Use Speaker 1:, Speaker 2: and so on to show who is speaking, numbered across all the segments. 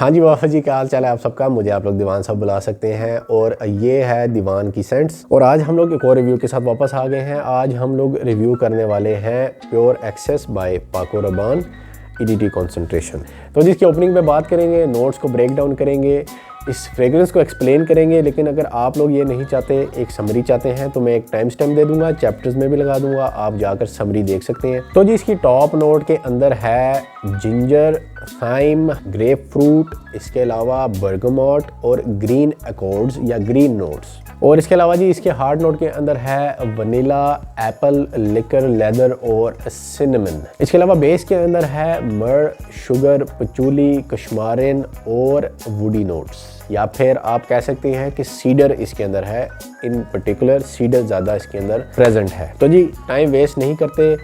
Speaker 1: हाँ जी बाबा जी, क्या हाल चाल है आप सबका। मुझे आप लोग दीवान साहब बुला सकते हैं और ये है दीवान की सेंट्स। और आज हम लोग एक और रिव्यू के साथ वापस आ गए हैं। आज हम लोग रिव्यू करने वाले हैं प्योर एक्सेस बाय पाको रबान ईडीटी कॉन्सेंट्रेशन। तो जिसकी ओपनिंग पे बात करेंगे, नोट्स को ब्रेक डाउन करेंगे, इस फ्रेग्रेंस को एक्सप्लेन करेंगे। लेकिन अगर आप लोग ये नहीं चाहते, एक समरी चाहते हैं, तो मैं एक टाइम स्टैम्प दे दूंगा, चैप्टर्स में भी लगा दूंगा, आप जाकर समरी देख सकते हैं। तो जी इसकी टॉप नोट के अंदर है जिंजर, थाइम, ग्रेप फ्रूट, इसके अलावा बर्गमॉट और ग्रीन अकॉर्ड्स या ग्रीन नोट्स। और इसके अलावा जी इसके हार्ड नोट के अंदर है वनीला, एप्पल, लिकर, लेदर और सिनेमन। इसके अलावा बेस के अंदर है मर, शुगर, पचूली, कश्मारिन और वुडी नोट्स, या फिर आप कह सकते हैं कि सीडर इसके अंदर है। इन पर्टिकुलर सीडर ज़्यादा इसके अंदर प्रेजेंट है। तो जी टाइम वेस्ट नहीं करते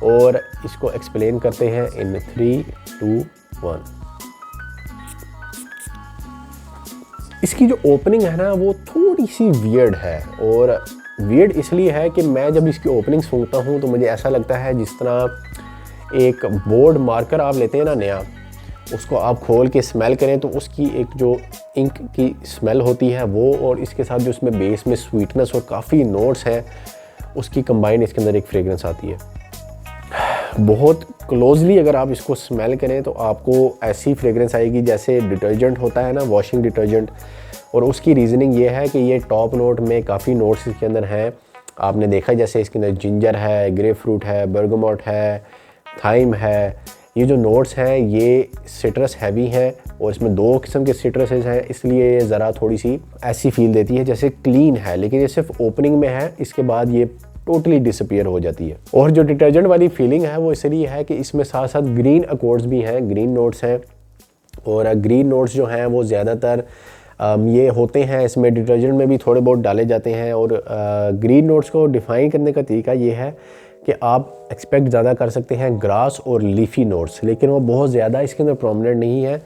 Speaker 1: और इसको एक्सप्लेन करते हैं इन 3, 2, 1। इसकी जो ओपनिंग है ना वो थोड़ी सी वियर्ड है, और वियर्ड इसलिए है कि मैं जब इसकी ओपनिंग सुनता हूँ तो मुझे ऐसा लगता है जिस तरह एक बोर्ड मार्कर आप लेते हैं ना नया, उसको आप खोल के स्मेल करें तो उसकी एक जो इंक की स्मेल होती है वो, और इसके साथ जो उसमें बेस में स्वीटनेस और काफ़ी नोट्स हैं, उसकी कंबाइन इसके अंदर एक फ्रेग्रेंस आती है। बहुत क्लोजली अगर आप इसको स्मेल करें तो आपको ऐसी फ्रेग्रेंस आएगी जैसे डिटर्जेंट होता है ना, वॉशिंग डिटर्जेंट। और उसकी रीज़निंग ये है कि ये टॉप नोट में काफ़ी नोट्स इसके अंदर हैं। आपने देखा जैसे इसके अंदर जिंजर है, ग्रेप फ्रूट है, बर्गमॉट है, थाइम है। ये जो नोट्स हैं ये सिट्रस हैवी हैं, और इसमें 2 किस्म के सिट्रसेस हैं, इसलिए ये ज़रा थोड़ी सी ऐसी फील देती है जैसे क्लीन है। लेकिन ये सिर्फ ओपनिंग में है, इसके बाद ये टोटली डिसअपीयर हो जाती है। और जो डिटर्जेंट वाली फीलिंग है वो इसलिए है कि इसमें साथ साथ ग्रीन अकॉर्ड्स भी हैं, ग्रीन नोट्स हैं। और ग्रीन नोट्स जो हैं वो ज़्यादातर ये होते हैं, इसमें डिटर्जेंट में भी थोड़े बहुत डाले जाते हैं। और ग्रीन नोट्स को डिफ़ाइन करने का तरीका ये है कि आप एक्सपेक्ट ज़्यादा कर सकते हैं ग्रास और लीफी नोट्स, लेकिन वो बहुत ज़्यादा इसके अंदर प्रोमिनेंट नहीं है।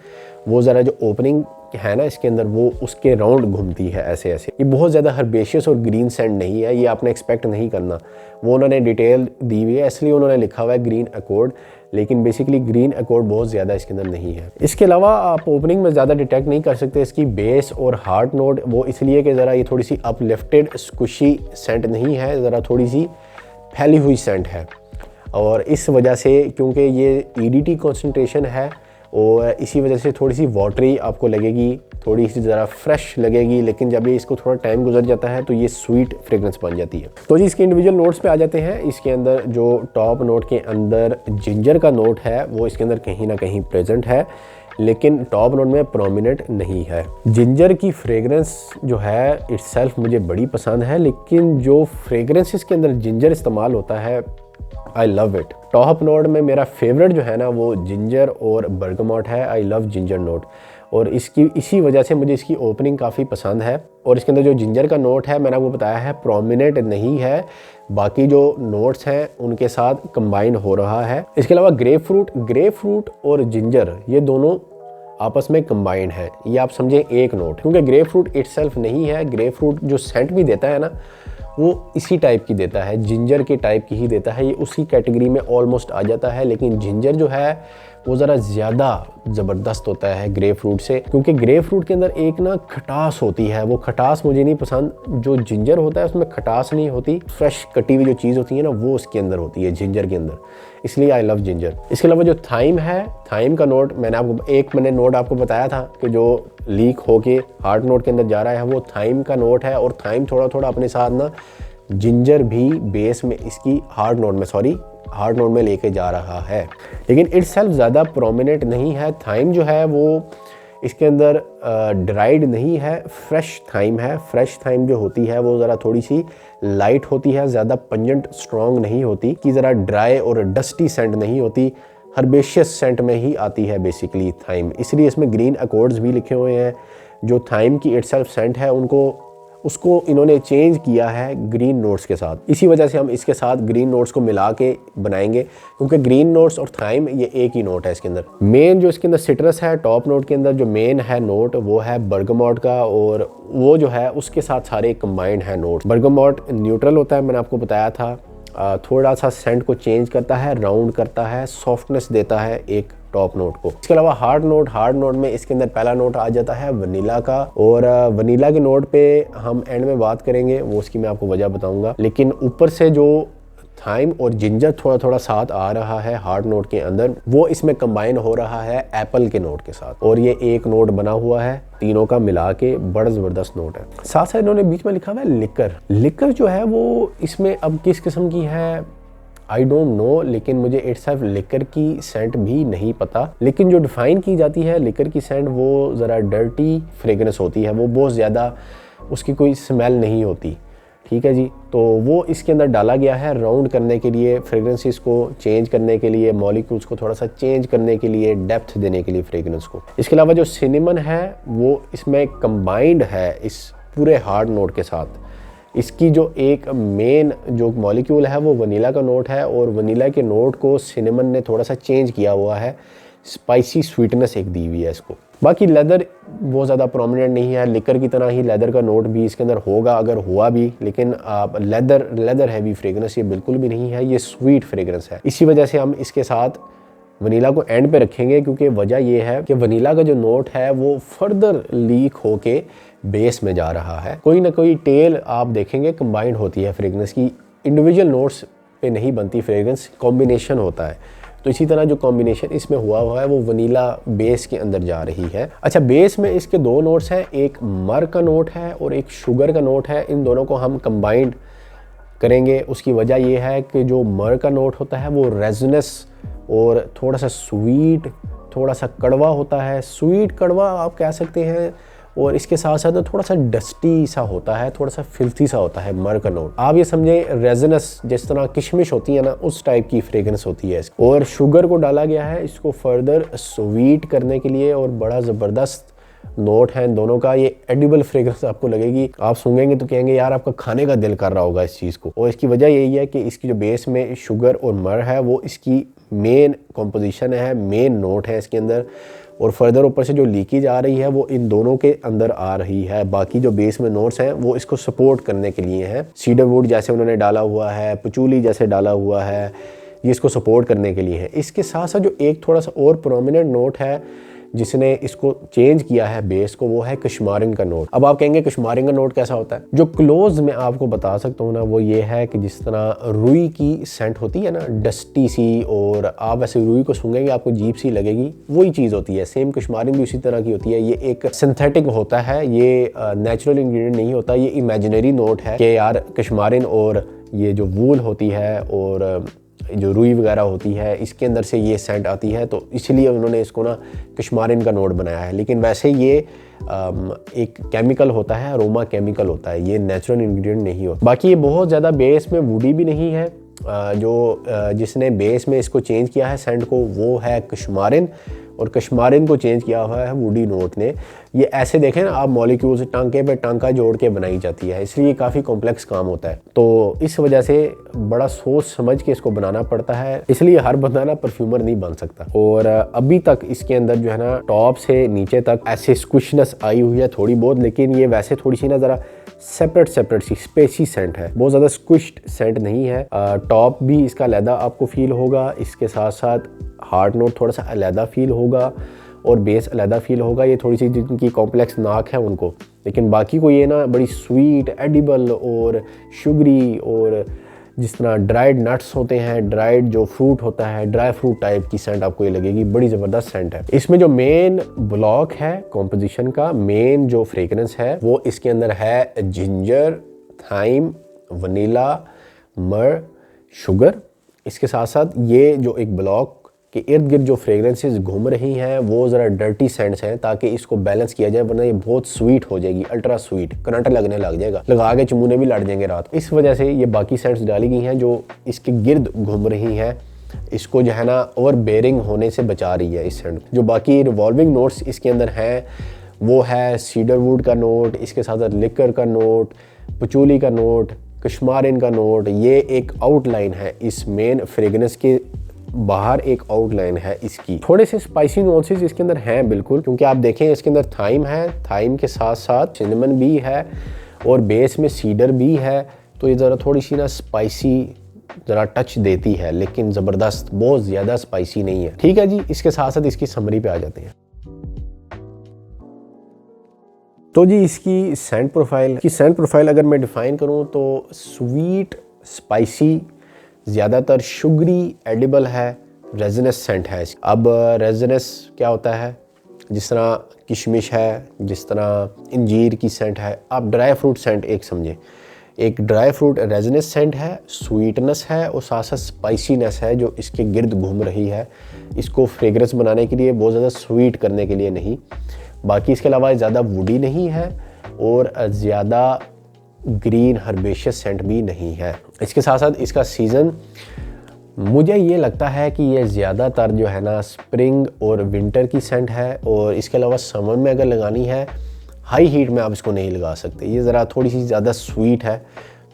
Speaker 1: वो ज़रा जो ओपनिंग है ना इसके अंदर वो उसके राउंड घूमती है ऐसे ऐसे। ये बहुत ज़्यादा हर्बेशियस और ग्रीन सेंट नहीं है, ये आपने एक्सपेक्ट नहीं करना। वो उन्होंने डिटेल दी हुई है इसलिए उन्होंने लिखा हुआ है ग्रीन अकॉर्ड, लेकिन बेसिकली ग्रीन अकॉर्ड बहुत ज़्यादा इसके अंदर नहीं है। इसके अलावा आप ओपनिंग में ज़्यादा डिटेक्ट नहीं कर सकते इसकी बेस और हार्ड नोट, वो इसलिए कि ज़रा ये थोड़ी सी अपलिफ्टेड स्क्विशी सेंट नहीं है, ज़रा थोड़ी सी फैली हुई सेंट है। और इस वजह से क्योंकि ये ईडीटी कॉन्सेंट्रेशन है और इसी वजह से थोड़ी सी वाटरी आपको लगेगी, थोड़ी सी ज़रा फ्रेश लगेगी। लेकिन जब ये इसको थोड़ा टाइम गुजर जाता है तो ये स्वीट फ्रेग्रेंस बन जाती है। तो जी इसके इंडिविजुअल नोट्स पे आ जाते हैं। इसके अंदर जो टॉप नोट के अंदर जिंजर का नोट है वो इसके अंदर कहीं ना कहीं प्रेजेंट है, लेकिन टॉप नोट में प्रोमिनेंट नहीं है। जिंजर की फ्रेग्रेंस जो है इटसेल्फ मुझे बड़ी पसंद है, लेकिन जो फ्रेग्रेंसेस के अंदर जिंजर इस्तेमाल होता है I love it. Top note में मेरा फेवरेट जो है ना वो जिंजर और बर्गमॉट है। आई लव जिंजर नोट, और इसी वजह से मुझे इसकी ओपनिंग काफ़ी पसंद है। और इसके अंदर जो जिंजर का नोट है मैंने आपको बताया है प्रोमिनेंट नहीं है, बाकी जो नोट्स हैं उनके साथ कंबाइन हो रहा है। इसके अलावा ग्रेप फ्रूट और जिंजर ये दोनों आपस में कंबाइंड है, ये आप समझें एक नोट, क्योंकि ग्रेप फ्रूट इटसेल्फ नहीं है। ग्रेप फ्रूट जो सेंट भी देता है ना वो इसी टाइप की देता है, जिंजर के टाइप की ही देता है, ये उसी कैटेगरी में ऑलमोस्ट आ जाता है। लेकिन जिंजर जो है वो ज़रा ज़्यादा ज़बरदस्त होता है ग्रेप फ्रूट से, क्योंकि ग्रेप फ्रूट के अंदर एक ना खटास होती है, वो खटास मुझे नहीं पसंद। जो जिंजर होता है उसमें खटास नहीं होती, फ्रेश कटी हुई जो चीज़ होती है ना वो उसके अंदर होती है जिंजर के अंदर, इसलिए आई लव जिंजर। इसके अलावा जो थाइम है, थाइम का नोट मैंने नोट आपको बताया था कि जो लीक होके हार्ड नोट के अंदर जा रहा है वो थाइम का नोट है। और थाइम थोड़ा थोड़ा अपने साथ ना जिंजर भी बेस में इसकी हार्ड नोट में लेके जा रहा है, लेकिन इटसेल्फ ज़्यादा प्रोमिनेंट नहीं है। थाइम जो है वो इसके अंदर ड्राइड नहीं है, फ्रेश थाइम है। फ्रेश थाइम जो होती है वो ज़रा थोड़ी सी लाइट होती है, ज़्यादा पंजेंट स्ट्रॉन्ग नहीं होती, कि ज़रा ड्राई और डस्टी सेंट नहीं होती, हर्बेशियस सेंट में ही आती है बेसिकली थाइम। इसलिए इसमें ग्रीन अकॉर्ड्स भी लिखे हुए हैं। जो थाइम की इटसेल्फ सेंट है उसको इन्होंने चेंज किया है ग्रीन नोट्स के साथ। इसी वजह से हम इसके साथ ग्रीन नोट्स को मिला के बनाएंगे, क्योंकि ग्रीन नोट्स और थाइम ये एक ही नोट है इसके अंदर। मेन जो इसके अंदर सिट्रस है टॉप नोट के अंदर, जो मेन है नोट वो है बर्गमॉट का, और वो जो है उसके साथ सारे कंबाइंड है नोट। बर्गमॉट न्यूट्रल होता है, मैंने आपको बताया था, थोड़ा सा सेंट को चेंज करता है, राउंड करता है, सॉफ्टनेस देता है, एक टॉप नोट को। इसके अलावा हार्ड नोट में इसके अंदर पहला नोट आ जाता है वनीला का, और वनीला के नोट पे हम एंड में बात करेंगे, वो उसकी मैं आपको वजह बताऊंगा। लेकिन ऊपर से जो थाइम और जिंजर थोड़ा थोड़ा साथ आ रहा है हार्ड नोट के अंदर, वो इसमें कंबाइन हो रहा है एप्पल के नोट के साथ, और ये एक नोट बना हुआ है तीनों का मिला के, बड़ा ज़बरदस्त नोट है। साथ साथ इन्होंने बीच में लिखा हुआ है लिकर जो है वो इसमें अब किस किस्म की है आई डोंट नो, लेकिन मुझे इट्स ऑफ लिकर की सेंट भी नहीं पता। लेकिन जो डिफाइन की जाती है लिकर की सेंट, वो ज़रा डर्टी फ्रेगरेंस होती है, वो बहुत ज़्यादा उसकी कोई स्मेल नहीं होती, ठीक है जी। तो वो इसके अंदर डाला गया है राउंड करने के लिए, फ्रेगरेंसेस को चेंज करने के लिए, मॉलिक्यूल्स को थोड़ा सा चेंज करने के लिए, डेप्थ देने के लिए फ्रेगरेंस को। इसके अलावा जो सिनेमन है वो इसमें कंबाइंड है इस पूरे हार्ड नोट के साथ। इसकी जो एक मेन जो मॉलिक्यूल है वो वनीला का नोट है, और वनीला के नोट को सिनेमन ने थोड़ा सा चेंज किया हुआ है, स्पाइसी स्वीटनेस एक दी हुई है इसको। बाकी लेदर बहुत ज़्यादा प्रोमिनेंट नहीं है, लिकर की तरह ही लेदर का नोट भी इसके अंदर होगा अगर हुआ भी, लेकिन लेदर हैवी फ्रेगरेंस ये बिल्कुल भी नहीं है, ये स्वीट फ्रेगरेंस है। इसी वजह से हम इसके साथ वनीला को एंड पे रखेंगे, क्योंकि वजह ये है कि वनीला का जो नोट है वो फर्दर लीक होके बेस में जा रहा है। कोई ना कोई टेल आप देखेंगे कंबाइंड होती है फ्रेगरेंस की, इंडिविजुअल नोट्स पे नहीं बनती फ्रेगरेंस, कॉम्बिनेशन होता है। तो इसी तरह जो कॉम्बिनेशन इसमें हुआ है वो वनीला बेस के अंदर जा रही है। अच्छा, बेस में इसके दो नोट्स हैं, एक मर का नोट है और एक शुगर का नोट है। इन दोनों को हम कंबाइंड करेंगे। उसकी वजह ये है कि जो मर का नोट होता है वो रेजनस और थोड़ा सा स्वीट, थोड़ा सा कड़वा होता है, स्वीट कड़वा आप कह सकते हैं, और इसके साथ साथ ना थोड़ा सा डस्टी सा होता है, थोड़ा सा फिल्थी सा होता है मर का नोट। आप ये समझें रेजनस जिस तरह किशमिश होती है ना, उस टाइप की फ्रेग्रेंस होती है। और शुगर को डाला गया है इसको फर्दर स्वीट करने के लिए, और बड़ा ज़बरदस्त नोट है इन दोनों का। ये एडिबल फ्रेग्रेंस आपको लगेगी, आप सूंघेंगे तो कहेंगे यार आपका खाने का दिल कर रहा होगा इस चीज़ को। और इसकी वजह यही है कि इसकी जो बेस में शुगर और मर है वो इसकी मेन कॉम्पोजिशन है, मेन नोट है इसके अंदर, और फर्दर ऊपर से जो लीकेज आ रही है वो इन दोनों के अंदर आ रही है। बाकी जो बेस में नोट्स हैं वो इसको सपोर्ट करने के लिए हैं। सीडर वुड जैसे उन्होंने डाला हुआ है, पचूली जैसे डाला हुआ है, ये इसको सपोर्ट करने के लिए है। इसके साथ साथ जो एक थोड़ा सा और प्रोमिनेंट नोट है जिसने इसको चेंज किया है बेस को, वो है कश्मारिन का नोट। अब आप कहेंगे कश्मारिन का नोट कैसा होता है? जो क्लोज में आपको बता सकता हूँ ना, वो ये है कि जिस तरह रुई की सेंट होती है ना, डस्टी सी, और आप ऐसे रुई को सूंघेंगे आपको अजीब सी लगेगी, वही चीज़ होती है। सेम कश्मारिन भी उसी तरह की होती है। ये एक सिंथेटिक होता है, ये नेचुरल इंग्रेडिएंट नहीं होता, ये इमेजिनरी नोट है कि यार कश्मारिन और ये जो वूल होती है और जो रुई वगैरह होती है इसके अंदर से ये सेंट आती है, तो इसलिए उन्होंने इसको ना कश्मारिन का नोट बनाया है। लेकिन वैसे ये एक केमिकल होता है, अरोमा केमिकल होता है, ये नेचुरल इंग्रेडिएंट नहीं होता। बाकी ये बहुत ज़्यादा बेस में वुडी भी नहीं है। जो जिसने बेस में इसको चेंज किया है सेंट को, वो है कश्मारिन, और कश्मारिन को चेंज किया हुआ है वुडी नोट ने। ये ऐसे देखें ना आप, मॉलिक्यूल्स टांके पे टांका जोड़ के बनाई जाती है, इसलिए काफ़ी कॉम्प्लेक्स काम होता है। तो इस वजह से बड़ा सोच समझ के इसको बनाना पड़ता है, इसलिए हर बंदा ना परफ्यूमर नहीं बन सकता। और अभी तक इसके अंदर जो है ना टॉप से नीचे तक ऐसे स्क्विशनेस आई हुई है थोड़ी बहुत, लेकिन ये वैसे थोड़ी सी ना ज़रा सेपरेट सी स्पेसी सेंट है, बहुत ज़्यादा स्क्विश्ड सेंट नहीं है। टॉप भी इसका अलहदा आपको फील होगा, इसके साथ साथ हार्ड नोट थोड़ा सा अलहदा फील होगा, और बेस अलहदा फील होगा। ये थोड़ी सी जिनकी कॉम्प्लेक्स नाक है उनको, लेकिन बाकी को ये ना बड़ी स्वीट, एडिबल और शुगरी, और जिस तरह ड्राइड नट्स होते हैं, ड्राइड जो फ्रूट होता है, ड्राई फ्रूट टाइप की सेंट आपको ये लगेगी। बड़ी ज़बरदस्त सेंट है। इसमें जो मेन ब्लॉक है कॉम्पोजिशन का, मेन जो फ्रेग्रेंस है वो इसके अंदर है जिंजर, थाइम, वनीला, मर, शुगर। इसके साथ साथ ये जो एक ब्लॉक के इर्द गिर्द जो फ्रेग्रेंसेस घूम रही हैं वो ज़रा डर्टी सेंट्स हैं, ताकि इसको बैलेंस किया जाए, वरना ये बहुत स्वीट हो जाएगी, अल्ट्रा स्वीट, करंट लगने लग जाएगा, लगा के चमूने भी लड़ जाएंगे रात। इस वजह से ये बाकी सेंट्स डाली गई हैं जो इसके गिर्द घूम रही हैं, इसको जो है ना ओवर बेरिंग होने से बचा रही है इस सेंट। जो बाकी रिवॉल्विंग नोट्स इसके अंदर हैं वो है सीडर वुड का नोट, इसके साथ साथ लिकर का नोट, पचूली का नोट, कश्मारिन का नोट। ये एक आउटलाइन है इस मेन फ्रेग्रेंस के बाहर, एक आउटलाइन है इसकी। थोड़े से स्पाइसी नोट्स इसके अंदर हैं बिल्कुल, क्योंकि आप देखें इसके अंदर थाइम है, थाइम के साथ साथ सिनेमन भी है, और बेस में सीडर भी है, तो ये ज़रा थोड़ी सी ना स्पाइसी ज़रा टच देती है, लेकिन ज़बरदस्त, बहुत ज़्यादा स्पाइसी नहीं है। ठीक है जी, इसके साथ साथ इसकी समरी पे आ जाते हैं। तो जी इसकी सेंट प्रोफाइल अगर मैं डिफ़ाइन करूँ तो स्वीट, स्पाइसी, ज़्यादातर शुगरी, एडिबल है, रेजिनस सेंट है। अब रेजिनस क्या होता है? जिस तरह किशमिश है, जिस तरह इंजीर की सेंट है, आप ड्राई फ्रूट सेंट एक समझें। एक ड्राई फ्रूट रेजिनस सेंट है, स्वीटनेस है और साथ साथ स्पाइसीनेस है जो इसके गिर्द घूम रही है, इसको फ्रेग्रेंस बनाने के लिए, बहुत ज़्यादा स्वीट करने के लिए नहीं। बाकी इसके अलावा ज़्यादा वुडी नहीं है और ज़्यादा ग्रीन हर्बेशियस सेंट भी नहीं है। इसके साथ साथ इसका सीज़न मुझे ये लगता है कि ये ज़्यादातर जो है ना स्प्रिंग और विंटर की सेंट है, और इसके अलावा समर में अगर लगानी है, हाई हीट में आप इसको नहीं लगा सकते, ये ज़रा थोड़ी सी ज़्यादा स्वीट है।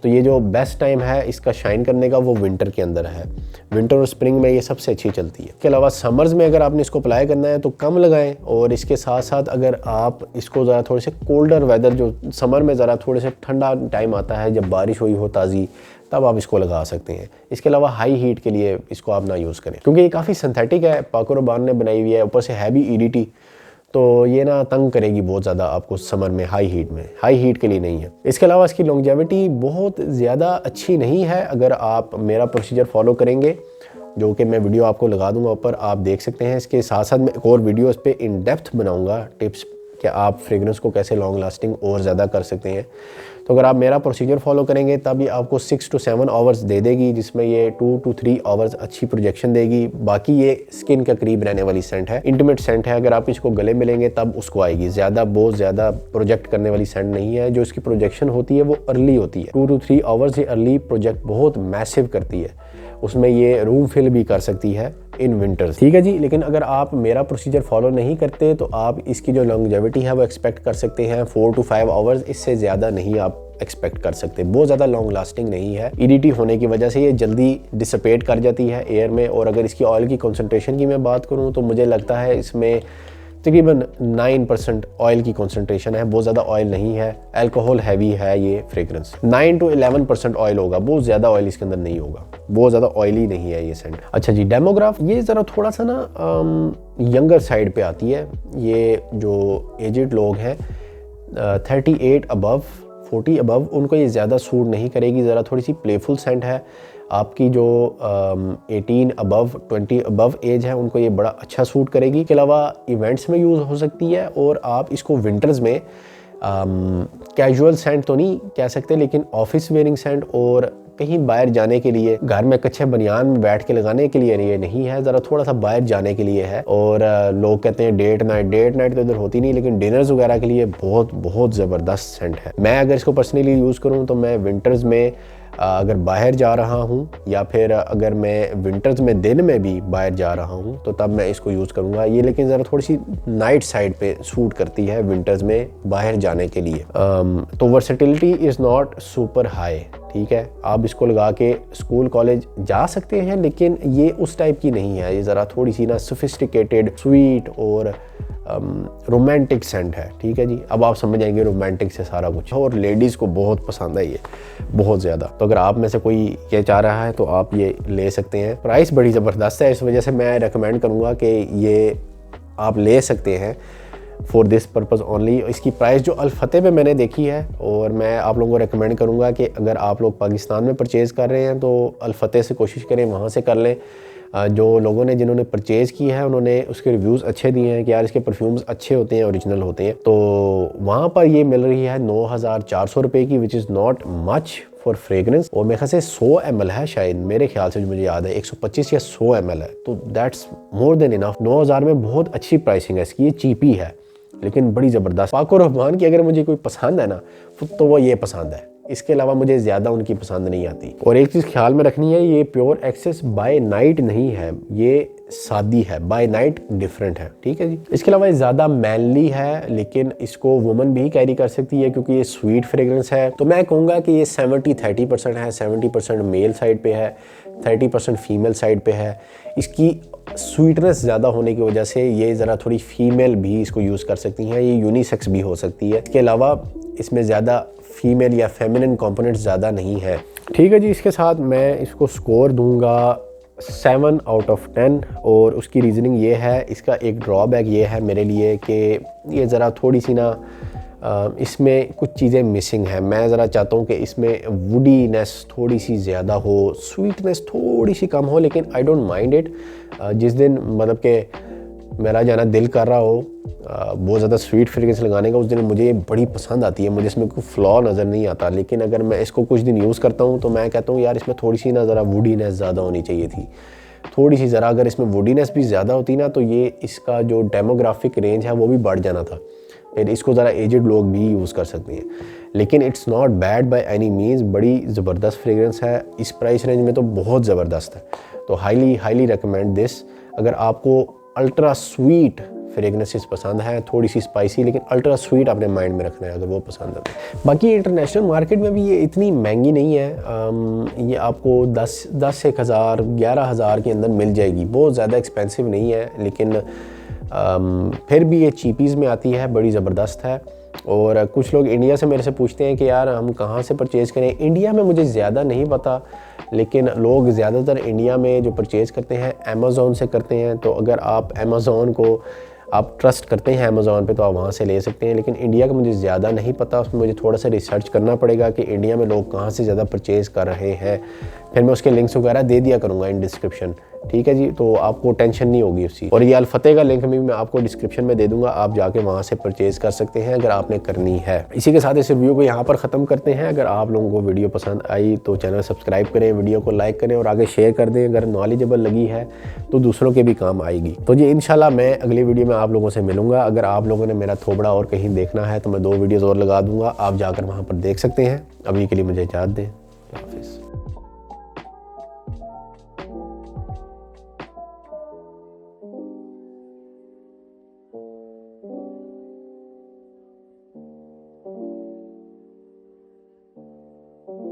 Speaker 1: तो ये जो बेस्ट टाइम है इसका शाइन करने का वो विंटर के अंदर है। विंटर और स्प्रिंग में ये सबसे अच्छी चलती है। इसके अलावा समर्स में अगर आपने इसको अप्लाई करना है तो कम लगाएं, और इसके साथ साथ अगर आप इसको ज़रा थोड़े से कोल्डर वेदर, जो समर में ज़रा थोड़े से ठंडा टाइम आता है जब बारिश हुई हो ताज़ी, तब आप इसको लगा सकते हैं। इसके अलावा हाई हीट के लिए इसको आप ना यूज़ करें, क्योंकि ये काफ़ी सिंथेटिक है, पाको रबान ने बनाई हुई है, ऊपर से है भी ईडीटी, तो ये ना तंग करेगी बहुत ज़्यादा आपको समर में, हाई हीट के लिए नहीं है। इसके अलावा इसकी लॉन्जेविटी बहुत ज़्यादा अच्छी नहीं है। अगर आप मेरा प्रोसीजर फॉलो करेंगे, जो कि मैं वीडियो आपको लगा दूंगा ऊपर, आप देख सकते हैं। इसके साथ साथ मैं एक और वीडियो इस पर इन डेप्थ बनाऊंगा, टिप्स कि आप फ्रेगरेंस को कैसे लॉन्ग लास्टिंग और ज़्यादा कर सकते हैं। तो अगर आप मेरा प्रोसीजर फॉलो करेंगे तब ये आपको 6 to 7 आवर्स दे देगी, जिसमें ये 2 to 3 आवर्स अच्छी प्रोजेक्शन देगी। बाकी ये स्किन के करीब रहने वाली सेंट है, इंटीमेट सेंट है। अगर आप इसको गले में लेंगे तब उसको आएगी, बहुत ज़्यादा प्रोजेक्ट करने वाली सेंट नहीं है। जो इसकी प्रोजेक्शन होती है वो अर्ली होती है, 2 to 3 आवर्स ये अर्ली प्रोजेक्ट बहुत मैसिव करती है, उसमें ये रूम फिल भी कर सकती है इन विंटर्स। ठीक है जी, लेकिन अगर आप मेरा प्रोसीजर फॉलो नहीं करते तो आप इसकी जो लॉन्जेविटी है वो एक्सपेक्ट कर सकते हैं 4 to 5 आवर्स, इससे ज़्यादा नहीं आप एक्सपेक्ट कर सकते। बहुत ज़्यादा लॉन्ग लास्टिंग नहीं है। ईडीटी होने की वजह से ये जल्दी डिसिपेट कर जाती है एयर में। और अगर इसकी ऑयल की कंसंट्रेशन की मैं बात करूँ तो मुझे लगता है इसमें तकरीबन 9% ऑयल की कंसंट्रेशन है, बहुत ज़्यादा ऑयल नहीं है। अल्कोहल हैवी है ये फ्रेग्रेंस, 9 to 11% ऑयल होगा, बहुत ज़्यादा ऑयल इसके अंदर नहीं होगा, बहुत ज़्यादा ऑयली नहीं है ये सेंट। अच्छा जी, डेमोग्राफ ये ज़रा थोड़ा सा ना यंगर साइड पे आती है। ये जो एजेड लोग हैं 38 अबव, 40 अबव, उनको ये ज़्यादा सूट नहीं करेगी। ज़रा थोड़ी सी प्लेफुल सेंट है। आपकी जो 18 अबव, 20 अबव एज है उनको ये बड़ा अच्छा सूट करेगी। इसके अलावा इवेंट्स में यूज़ हो सकती है, और आप इसको विंटर्स में कैजुअल सेंट तो नहीं कह सकते, लेकिन ऑफिस वेयरिंग सेंट और कहीं बाहर जाने के लिए, घर में कच्चे बनियान में बैठ के लगाने के लिए ये नहीं है, ज़रा थोड़ा सा बाहर जाने के लिए है। और लोग कहते हैं डेट नाइट तो इधर होती नहीं, लेकिन डिनर्स वगैरह के लिए बहुत ज़बरदस्त सेंट है। मैं अगर इसको पर्सनली यूज़ करूँ तो मैं विंटर्स में अगर बाहर जा रहा हूँ, या फिर अगर मैं विंटर्स में दिन में भी बाहर जा रहा हूँ तो तब मैं इसको यूज़ करूँगा। ये लेकिन ज़रा थोड़ी सी नाइट साइड पे सूट करती है विंटर्स में बाहर जाने के लिए। तो versatility is not super high. ठीक है, आप इसको लगा के स्कूल कॉलेज जा सकते हैं, लेकिन ये उस टाइप की नहीं है। ये ज़रा थोड़ी सी ना सोफिस्टिकेटेड, स्वीट और रोमांटिक सेंट है। ठीक है जी, अब आप समझ जाएंगे रोमांटिक से सारा कुछ, और लेडीज़ को बहुत पसंद है ये, बहुत ज़्यादा। तो अगर आप में से कोई ये चाह रहा है तो आप ये ले सकते हैं। प्राइस बड़ी ज़बरदस्त है, इस वजह से मैं रेकमेंड करूँगा कि ये आप ले सकते हैं फॉर दिस पर्पज़ ओनली। इसकी प्राइस जो अल-फतेह पे मैंने देखी है, और मैं आप लोगों को रेकमेंड करूँगा कि अगर आप लोग पाकिस्तान में परचेज़ कर रहे हैं तो अल-फतेह से कोशिश करें, वहाँ से कर लें। जो लोगों ने जिन्होंने परचेज़ की है उन्होंने उसके रिव्यूज़ अच्छे दिए हैं कि यार इसके परफ्यूम्स अच्छे होते हैं, ओरिजिनल होते हैं। तो वहाँ पर ये मिल रही है 9,400 रुपये की, which is not much for fragrance. और मेरे ख्याल से 100 ml है शायद, मेरे ख्याल से जो मुझे याद है 125 या 100 ml है, तो दैट्स मोर देन इनफ। 9,000 में बहुत अच्छी प्राइसिंग है इसकी, ये चीप ही है लेकिन बड़ी ज़बरदस्त। पाको रहमान की अगर मुझे कोई पसंद है ना तो वो ये पसंद है, इसके अलावा मुझे ज़्यादा उनकी पसंद नहीं आती। और एक चीज़ ख्याल में रखनी है, ये प्योर एक्सेस बाय नाइट नहीं है, ये सादी है, बाय नाइट डिफरेंट है। ठीक है जी। इसके अलावा ये ज़्यादा मैनली है, लेकिन इसको वुमन भी कैरी कर सकती है क्योंकि ये स्वीट फ्रेग्रेंस है। तो मैं कहूँगा कि ये 70-30% है, 70% मेल साइड पे है, 30% फीमेल साइड पे है। इसकी स्वीटनेस ज़्यादा होने की वजह से ये ज़रा थोड़ी फीमेल भी इसको यूज़ कर सकती हैं, ये यूनिसेक्स भी हो सकती है। इसके अलावा इसमें ज़्यादा फीमेल या फेमिनिन कंपोनेंट्स ज़्यादा नहीं है। ठीक है जी, इसके साथ मैं इसको स्कोर दूंगा 7 आउट ऑफ 10। और उसकी रीज़निंग ये है, इसका एक ड्रॉबैक ये है मेरे लिए कि ये ज़रा थोड़ी सी ना इसमें कुछ चीज़ें मिसिंग हैं। मैं ज़रा चाहता हूँ कि इसमें वुडीनेस थोड़ी सी ज़्यादा हो, स्वीटनेस थोड़ी सी कम हो, लेकिन आई डोंट माइंड इट। जिस दिन मतलब कि मेरा जाना दिल कर रहा हो बहुत ज़्यादा स्वीट फ्रेग्रेंस लगाने का, उस दिन मुझे ये बड़ी पसंद आती है, मुझे इसमें कोई फ्लॉ नज़र नहीं आता। लेकिन अगर मैं इसको कुछ दिन यूज़ करता हूँ तो मैं कहता हूँ यार इसमें थोड़ी सी ना ज़रा वुडीनेस ज़्यादा होनी चाहिए थी, थोड़ी सी ज़रा अगर इसमें वुडीनेस भी ज़्यादा होती ना तो ये इसका जो डेमोग्राफिक रेंज है वो भी बढ़ जाना था, फिर इसको ज़रा एजड लोग भी यूज़ कर सकते हैं। लेकिन it's not bad by any means, बड़ी ज़बरदस्त फ्रेग्रेंस है, इस प्राइस रेंज में तो बहुत ज़बरदस्त है। तो हाईली रिकमेंड दिस। अगर आपको अल्ट्रा स्वीट फ्रेगनेंसेस पसंद है, थोड़ी सी स्पाइसी लेकिन अल्ट्रा स्वीट अपने माइंड में रखना है अगर वो पसंद है। बाकी इंटरनेशनल मार्केट में भी ये इतनी महंगी नहीं है, ये आपको 10 से 1000 11,000 के अंदर मिल जाएगी, बहुत ज़्यादा एक्सपेंसिव नहीं है। लेकिन फिर भी ये चीपीज़ में आती है, बड़ी ज़बरदस्त है। और कुछ लोग इंडिया से मेरे से पूछते हैं कि यार हम कहाँ से परचेज़ करें। इंडिया में मुझे ज़्यादा नहीं पता, लेकिन लोग ज़्यादातर इंडिया में जो परचेज़ करते हैं अमेज़ॉन से करते हैं। तो अगर आप अमेज़ॉन को आप ट्रस्ट करते हैं अमेज़ॉन पे तो आप वहाँ से ले सकते हैं। लेकिन इंडिया का मुझे ज़्यादा नहीं पता, उसमें मुझे थोड़ा सा रिसर्च करना पड़ेगा कि इंडिया में लोग कहाँ से ज़्यादा परचेज़ कर रहे हैं। फिर मैं उसके लिंक्स वगैरह दे दिया करूँगा इन डिस्क्रिप्शन, ठीक है जी, तो आपको टेंशन नहीं होगी उसकी। और ये अल-फतेह का लिंक भी मैं आपको डिस्क्रिप्शन में दे दूंगा, आप जाके वहाँ से परचेज़ कर सकते हैं अगर आपने करनी है। इसी के साथ इस रिव्यू को यहाँ पर ख़त्म करते हैं। अगर आप लोगों को वीडियो पसंद आई तो चैनल सब्सक्राइब करें, वीडियो को लाइक करें और आगे शेयर कर दें। अगर नॉलेजेबल लगी है तो दूसरों के भी काम आएगी। तो जी इंशाल्लाह मैं अगली वीडियो में आप लोगों से मिलूँगा। अगर आप लोगों ने मेरा थोबड़ा और कहीं देखना है तो मैं 2 वीडियोज़ और लगा दूँगा, आप जाकर वहाँ पर देख सकते हैं। अभी के लिए मुझे इजाज़त दें, हाफ़िज़।